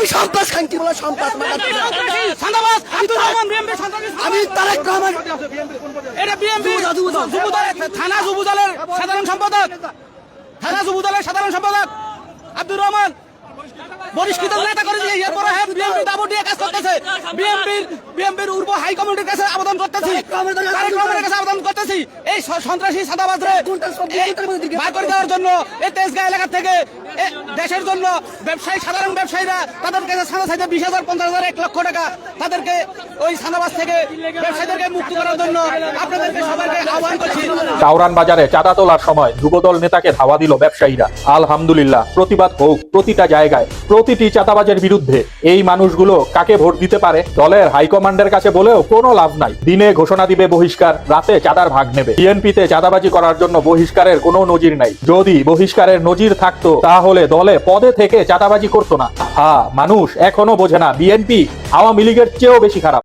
BNP সন্ত্রাস খানকি বলে সন্ত্রাস আমি তারেক রহমান এটা বিএনপি থানা যুবদলের সাধারণ সম্পাদক আব্দুর রহমান বহিষ্কৃত নেতা করে দিয়ে এরপরে বিএনপি দাবো দিয়ে কাজ করতেছে। বিএনপির পূর্ব হাইকমান্ডের কাছে আবেদন করতেছি, তারেক রহমানের কাছে আবেদন করতেছি এই সন্ত্রাসী সাদাবাজরে বার করে দেওয়ার জন্য। এই তেজগাঁ এলাকা থেকে দেশের জন্য ব্যবসায়ী সাধারণ ব্যবসায়ীরা তাদের কাছে সাদা চাইতে 20,000 50,000 1 লক্ষ টাকা তাদেরকে ওই সাদাবাজ থেকে ব্যবসায়ীদেরকে মুক্ত করার জন্য আপনাদেরকে সবাইকে আহ্বান করছি। কাউরান বাজারে চাঁদা তোলার সময় যুবদল নেতাকে ধাওয়া দিল ব্যবসায়ীরা। আলহামদুলিল্লাহ, প্রতিবাদ হোক প্রতিটা জায়গায়, প্রতিটি চাঁদাবাজের বিরুদ্ধে। এই মানুষগুলো কাকে ভোট দিতে পারে? দলের হাইকমান্ডের কাছে বলেও কোনো লাভ নাই। দিনে ঘোষণা দিবে বহিষ্কার, রাতে চাঁদার ভাগ নেবে। বিএনপিতে চাঁদাবাজি করার জন্য বহিষ্কারের কোনো নজির নাই। যদি বহিষ্কারের নজির থাকতো তাহলে দলে পদে থেকে চাঁদাবাজি করতো না। মানুষ এখনো বোঝে না বিএনপি আওয়ামী লীগের চেয়েও বেশি খারাপ।